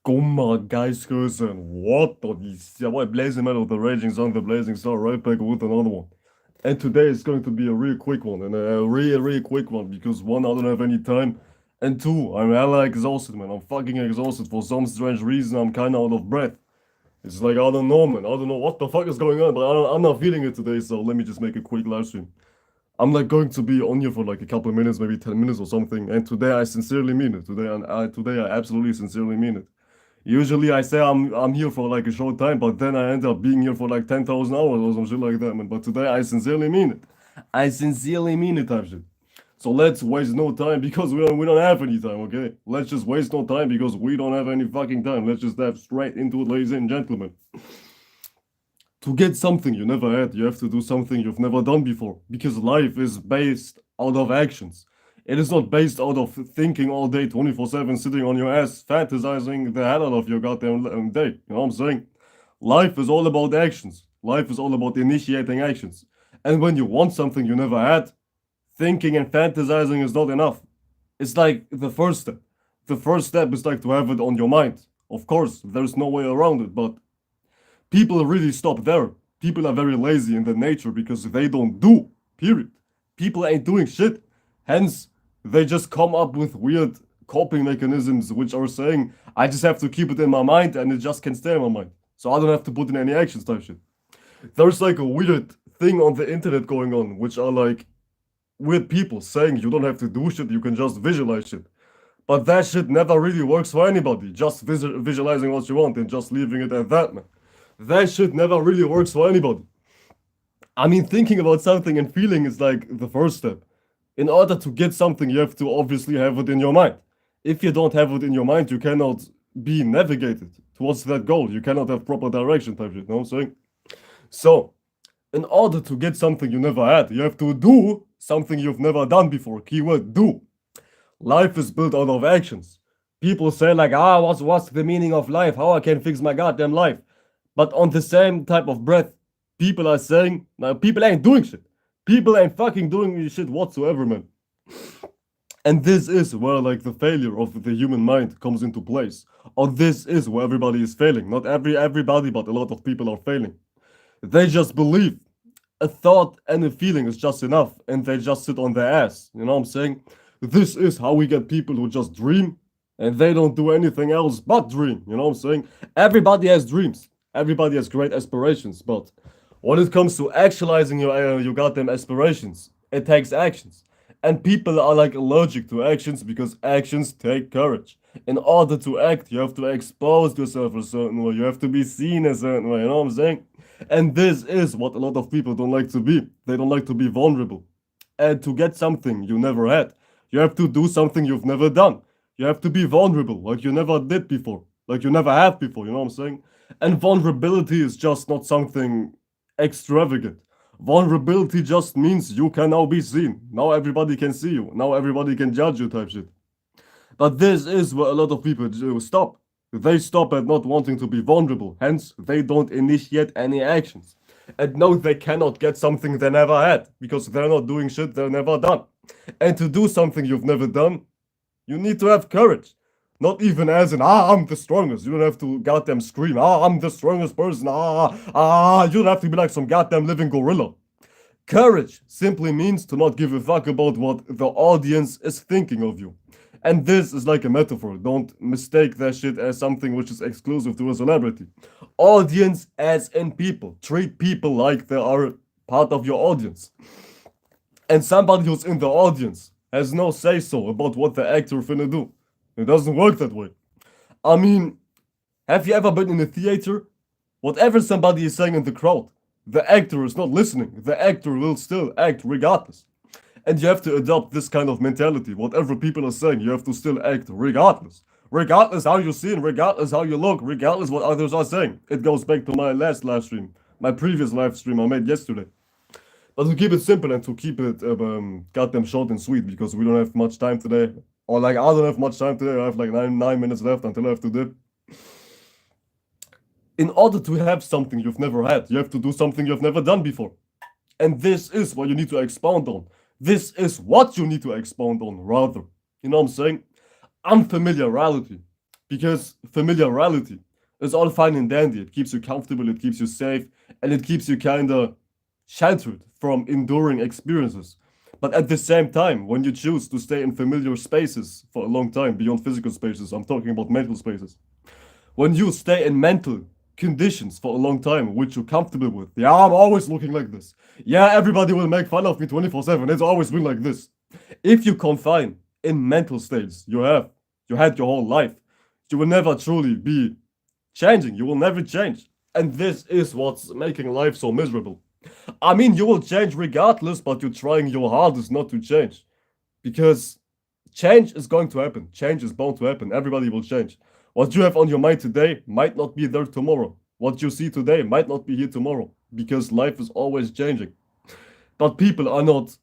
Gumma, Geistgröße, what is yeah, what blazing metal, the raging song, the blazing star, right back with another one. And today is going to be a real quick one, and a really quick one because one, I don't have any time, and two, I'm hella exhausted, man. I'm fucking exhausted for some strange reason. I'm kind of out of breath. It's like I don't know, man. I don't know what the fuck is going on, but I'm not feeling it today. So let me just make a quick live stream. I'm like going to be on here for like a couple of minutes, maybe 10 minutes or something. And today I sincerely mean it. Today I absolutely sincerely mean it. Usually I say I'm here for like a short time, but then I end up being here for like 10,000 hours or some shit like that, man. But today I sincerely mean it. I sincerely mean it, type shit. So let's waste no time because we don't have any time, okay? Let's just waste no time because we don't have any fucking time. Let's just dive straight into it, ladies and gentlemen. To get something you never had, you have to do something you've never done before. Because life is based out of actions. It is not based out of thinking all day, 24/7, sitting on your ass, fantasizing the hell out of your goddamn day. You know what I'm saying? Life is all about actions. Life is all about initiating actions. And when you want something you never had, thinking and fantasizing is not enough. It's like the first step. The first step is like to have it on your mind. Of course, there's no way around it, but people really stop there. People are very lazy in their nature because they don't do, period. People ain't doing shit. Hence, they just come up with weird coping mechanisms which are saying, I just have to keep it in my mind and it just can stay in my mind. So I don't have to put in any actions type shit. There's like a weird thing on the internet going on, which are like weird people saying you don't have to do shit, you can just visualize shit. But that shit never really works for anybody. Just visualizing what you want and just leaving it at that, man. That shit never really works for anybody. I mean, thinking about something and feeling is like the first step. In order to get something, you have to obviously have it in your mind. If you don't have it in your mind, you cannot be navigated towards that goal. You cannot have proper direction type shit, you know what I'm saying? So, in order to get something you never had, you have to do something you've never done before. Keyword do. Life is built out of actions. People say like, what's the meaning of life? How I can fix my goddamn life? But on the same type of breath, people are saying, now people ain't doing shit. People ain't fucking doing shit whatsoever, man. And this is where like the failure of the human mind comes into place. Or this is where everybody is failing. Not everybody, but a lot of people are failing. They just believe a thought and a feeling is just enough, and they just sit on their ass. You know what I'm saying? This is how we get people who just dream and they don't do anything else but dream. You know what I'm saying? Everybody has dreams. Everybody has great aspirations, but when it comes to actualizing your goddamn aspirations, it takes actions. And people are like allergic to actions because actions take courage. In order to act, you have to expose yourself a certain way. You have to be seen a certain way. You know what I'm saying? And this is what a lot of people don't like to be. They don't like to be vulnerable. And to get something you never had, you have to do something you've never done. You have to be vulnerable, like you never did before, like you never have before. You know what I'm saying? And vulnerability is just not something extravagant. Vulnerability just means you can now be seen. Now everybody can see you. Now everybody can judge you, type shit. But this is where a lot of people do stop. They stop at not wanting to be vulnerable. Hence, they don't initiate any actions. And no, they cannot get something they never had because they're not doing shit they've never done. And to do something you've never done, you need to have courage. Not even as in, I'm the strongest. You don't have to goddamn scream, I'm the strongest person. You don't have to be like some goddamn living gorilla. Courage simply means to not give a fuck about what the audience is thinking of you. And this is like a metaphor. Don't mistake that shit as something which is exclusive to a celebrity. Audience as in people. Treat people like they are part of your audience. And somebody who's in the audience has no say so about what the actor finna do. It doesn't work that way. I mean, have you ever been in a theater? Whatever somebody is saying in the crowd, the actor is not listening. The actor will still act regardless. And you have to adopt this kind of mentality. Whatever people are saying, you have to still act regardless. Regardless how you're seen, regardless how you look, regardless what others are saying. It goes back to my last live stream, my previous live stream I made yesterday. But to keep it simple and to keep it goddamn short and sweet, because we don't have much time today. Or like I don't have much time today. I have like nine minutes left until I have to dip. In order to have something you've never had, you have to do something you've never done before. And this is what you need to expound on. This is what you need to expound on, rather. You know what I'm saying? Unfamiliarity. Because familiarity is all fine and dandy. It keeps you comfortable, it keeps you safe, and it keeps you kinda sheltered from enduring experiences. But at the same time, when you choose to stay in familiar spaces for a long time, beyond physical spaces, I'm talking about mental spaces. When you stay in mental conditions for a long time, which you're comfortable with. Yeah, I'm always looking like this. Yeah, everybody will make fun of me 24/7. It's always been like this. If you confine in mental states you had your whole life, you will never truly be changing. You will never change. And this is what's making life so miserable. I mean, you will change regardless, but you're trying your hardest not to change. Because change is going to happen. Change is bound to happen. Everybody will change. What you have on your mind today might not be there tomorrow. What you see today might not be here tomorrow. Because life is always changing. But people are not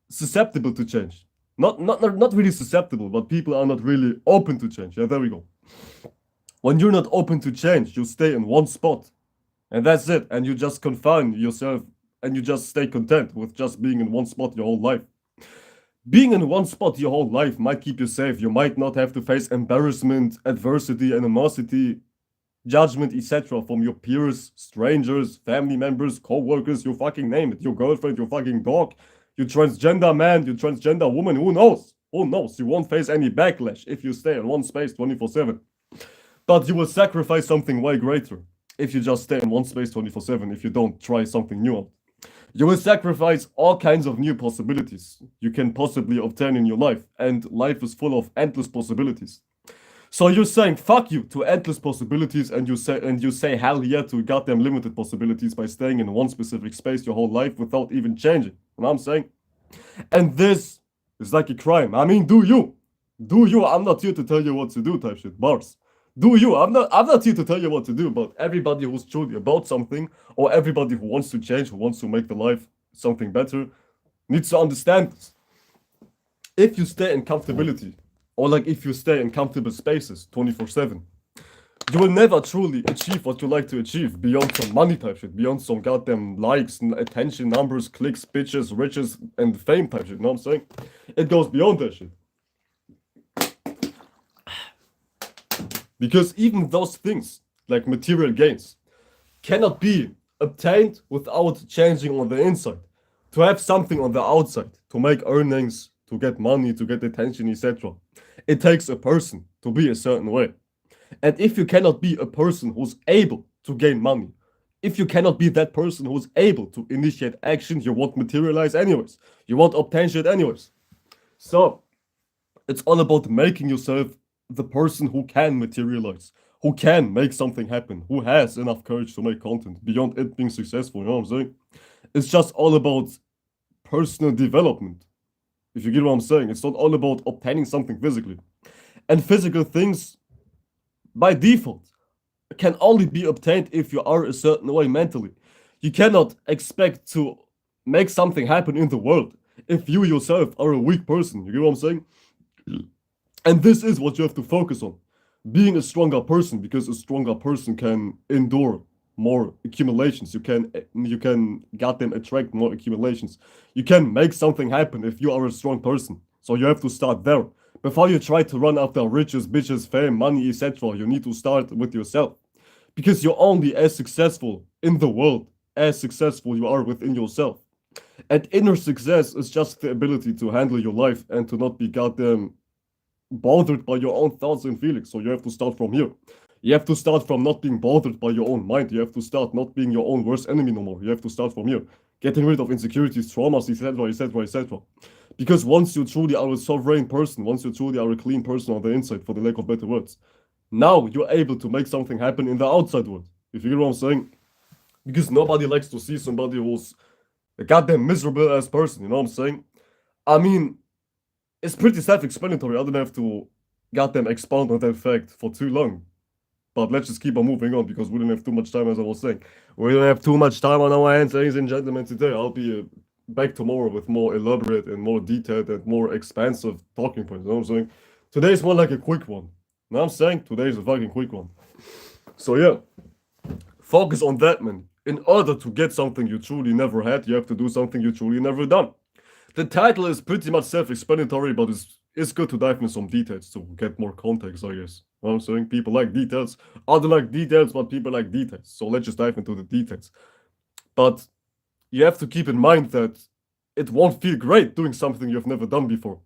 susceptible to change. Not really susceptible, but people are not really open to change. Yeah, there we go. When you're not open to change, you stay in one spot. And that's it. And you just confine yourself and you just stay content with just being in one spot your whole life. Being in one spot your whole life might keep you safe. You might not have to face embarrassment, adversity, animosity, judgment, etc. from your peers, strangers, family members, co-workers, you fucking name it. Your girlfriend, your fucking dog, you transgender man, you transgender woman, who knows? Who knows? You won't face any backlash if you stay in one space 24/7. But you will sacrifice something way greater if you just stay in one space 24/7, if you don't try something new out. You will sacrifice all kinds of new possibilities you can possibly obtain in your life, and life is full of endless possibilities. So you're saying fuck you to endless possibilities, and you say hell yeah to goddamn limited possibilities by staying in one specific space your whole life without even changing. You know what I'm saying? And this is like a crime. I mean, do you? Do you? I'm not here to tell you what to do type shit. Bars. Do you? I'm not here to tell you what to do, but everybody who's truly about something, or everybody who wants to change, who wants to make the life something better, needs to understand this. If you stay in comfortability, or like if you stay in comfortable spaces 24/7, you will never truly achieve what you like to achieve beyond some money type shit, beyond some goddamn likes, attention, numbers, clicks, bitches, riches, and fame type shit. You know what I'm saying? It goes beyond that shit. Because even those things, like material gains, cannot be obtained without changing on the inside. To have something on the outside, to make earnings, to get money, to get attention, etc., it takes a person to be a certain way. And if you cannot be a person who's able to gain money, if you cannot be that person who's able to initiate action, you won't materialize anyways. You won't obtain shit anyways. So, it's all about making yourself the person who can materialize, who can make something happen, who has enough courage to make content beyond it being successful. You know what I'm saying? It's just all about personal development. If you get what I'm saying, it's not all about obtaining something physically. And physical things, by default, can only be obtained if you are a certain way mentally. You cannot expect to make something happen in the world if you yourself are a weak person. You get what I'm saying? And this is what you have to focus on. Being a stronger person, because a stronger person can endure more accumulations. You can goddamn attract more accumulations. You can make something happen if you are a strong person. So you have to start there. Before you try to run after riches, bitches, fame, money, etc., you need to start with yourself. Because you're only as successful in the world as successful you are within yourself. And inner success is just the ability to handle your life and to not be goddamn bothered by your own thoughts and feelings. So you have to start from here. You have to start from not being bothered by your own mind. You have to start not being your own worst enemy no more. You have to start from here. Getting rid of insecurities, traumas, etc., etc., etc. Because once you truly are a sovereign person, once you truly are a clean person on the inside, for the lack of better words, now you're able to make something happen in the outside world. If you get what I'm saying? Because nobody likes to see somebody who's a goddamn miserable ass person, you know what I'm saying? I mean, it's pretty self-explanatory. I don't have to goddamn expound on that fact for too long. But let's just keep on moving on because we don't have too much time, as I was saying. We don't have too much time on our hands, ladies and gentlemen, today. I'll be back tomorrow with more elaborate and more detailed and more expansive talking points. You know what I'm saying? Today's more like a quick one. You know what I'm saying? Today's a fucking quick one. So yeah, focus on that, man. In order to get something you truly never had, you have to do something you truly never done. The title is pretty much self-explanatory, but it's good to dive into some details to get more context, I guess. You know what I'm saying? People like details. Others like details, but people like details. So let's just dive into the details. But you have to keep in mind that it won't feel great doing something you've never done before.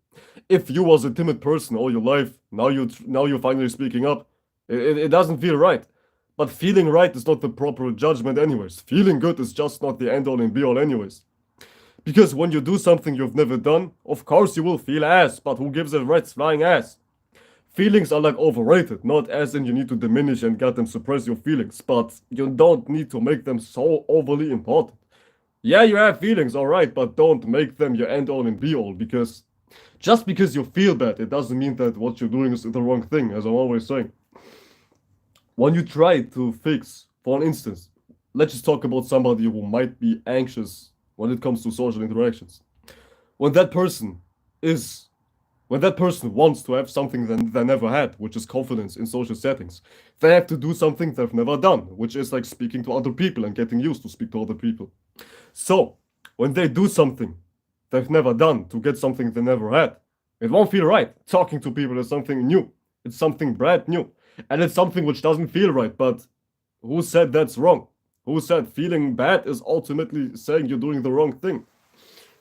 If you was a timid person all your life, now you're finally speaking up, it doesn't feel right. But feeling right is not the proper judgment anyways. Feeling good is just not the end all and be all anyways. Because when you do something you've never done, of course you will feel ass, but who gives a rat's flying ass? Feelings are like overrated, not as in you need to diminish and goddamn suppress your feelings, but you don't need to make them so overly important. Yeah, you have feelings, alright, but don't make them your end all and be all, because just because you feel bad, it doesn't mean that what you're doing is the wrong thing, as I'm always saying. When you try to fix, for an instance, let's just talk about somebody who might be anxious when it comes to social interactions. When that person is when that person wants to have something that they never had, which is confidence in social settings, they have to do something they've never done, which is like speaking to other people and getting used to speak to other people. So, when they do something they've never done to get something they never had, it won't feel right. Talking to people is something new. It's something brand new. And it's something which doesn't feel right, but who said that's wrong? Who said feeling bad is ultimately saying you're doing the wrong thing?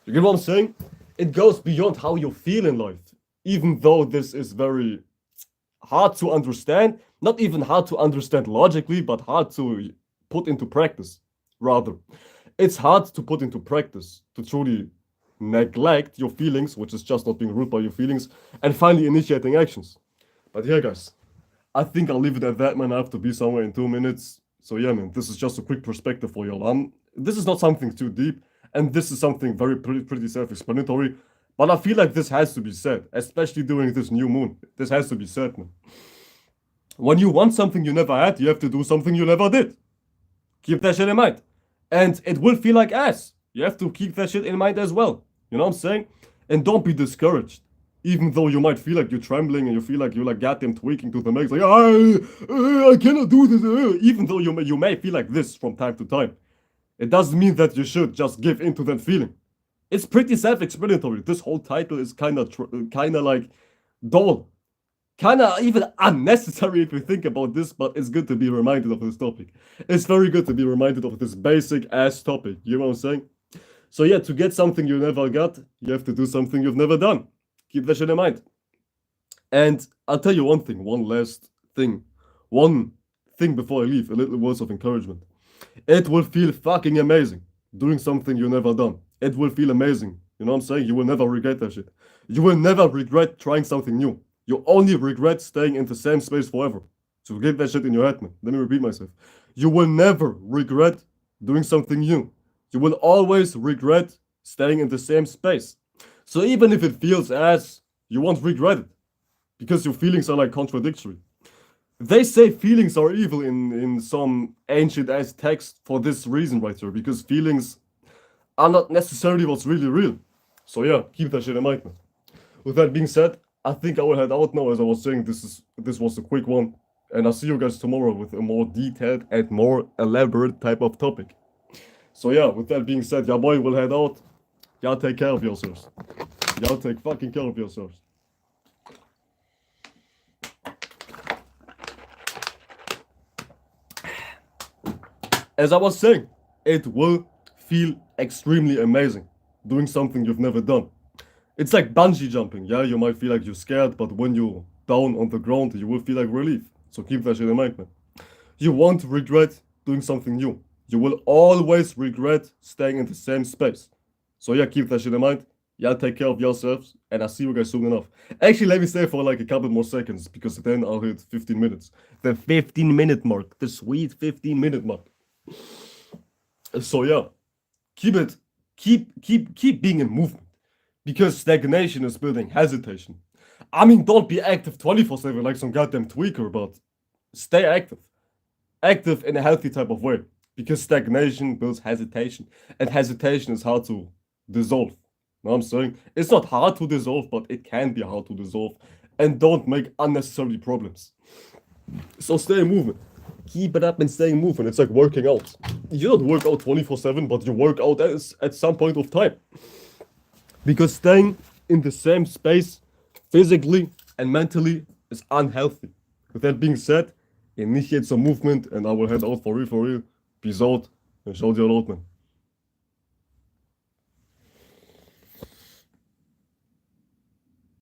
You get what I'm saying? It goes beyond how you feel in life. Even though this is very hard to understand, not even hard to understand logically, but hard to put into practice, rather. It's hard to put into practice to truly neglect your feelings, which is just not being ruled by your feelings, and finally initiating actions. But yeah, guys, I think I'll leave it at that, man. I have to be somewhere in 2 minutes. So yeah, man, this is just a quick perspective for y'all. This is not something too deep, and this is something very pretty self-explanatory. But I feel like this has to be said, especially during this new moon. This has to be said, man. When you want something you never had, you have to do something you never did. Keep that shit in mind. And it will feel like ass. You have to keep that shit in mind as well. You know what I'm saying? And don't be discouraged. Even though you might feel like you're trembling and you feel like you're like goddamn tweaking to the max, like, I cannot do this. Even though you may feel like this from time to time. It doesn't mean that you should just give in to that feeling. It's pretty self-explanatory. This whole title is kind of like dull. Kind of even unnecessary if you think about this, but it's good to be reminded of this topic. It's very good to be reminded of this basic ass topic. You know what I'm saying? So yeah, to get something you never got, you have to do something you've never done. Keep that shit in mind. And I'll tell you one thing, one last thing. One thing before I leave, a little words of encouragement. It will feel fucking amazing doing something you never done. It will feel amazing. You know what I'm saying? You will never regret that shit. You will never regret trying something new. You only regret staying in the same space forever. So get that shit in your head, man. Let me repeat myself. You will never regret doing something new. You will always regret staying in the same space. So even if it feels as, you won't regret it. Because your feelings are like contradictory. They say feelings are evil in some ancient ass text for this reason right here. Because feelings are not necessarily what's really real. So yeah, keep that shit in mind, man. With that being said, I think I will head out now. As I was saying, this was a quick one. And I'll see you guys tomorrow with a more detailed and more elaborate type of topic. So yeah, with that being said, your boy will head out. Y'all take care of yourselves. Y'all take fucking care of yourselves. As I was saying, it will feel extremely amazing doing something you've never done. It's like bungee jumping, yeah? You might feel like you're scared, but when you're down on the ground, you will feel like relief. So keep that shit in mind, man. You won't regret doing something new. You will always regret staying in the same space. So yeah, keep that shit in mind. Yeah, take care of yourselves, and I'll see you guys soon enough. Actually, let me stay for like a couple more seconds, because then I'll hit 15 minutes. The 15-minute mark. The sweet 15-minute mark. So yeah, keep being in movement. Because stagnation is building hesitation. I mean, don't be active 24/7 like some goddamn tweaker, but stay active. Active in a healthy type of way. Because stagnation builds hesitation. And hesitation is hard to dissolve. You know what I'm saying? It's not hard to dissolve, but it can be hard to dissolve. And don't make unnecessary problems. So stay in movement. Keep it up and stay in movement. It's like working out. You don't work out 24/7, but you work out at some point of time. Because staying in the same space physically and mentally is unhealthy. With that being said, initiate some movement and I will head out for real. Peace out and shout you out, man.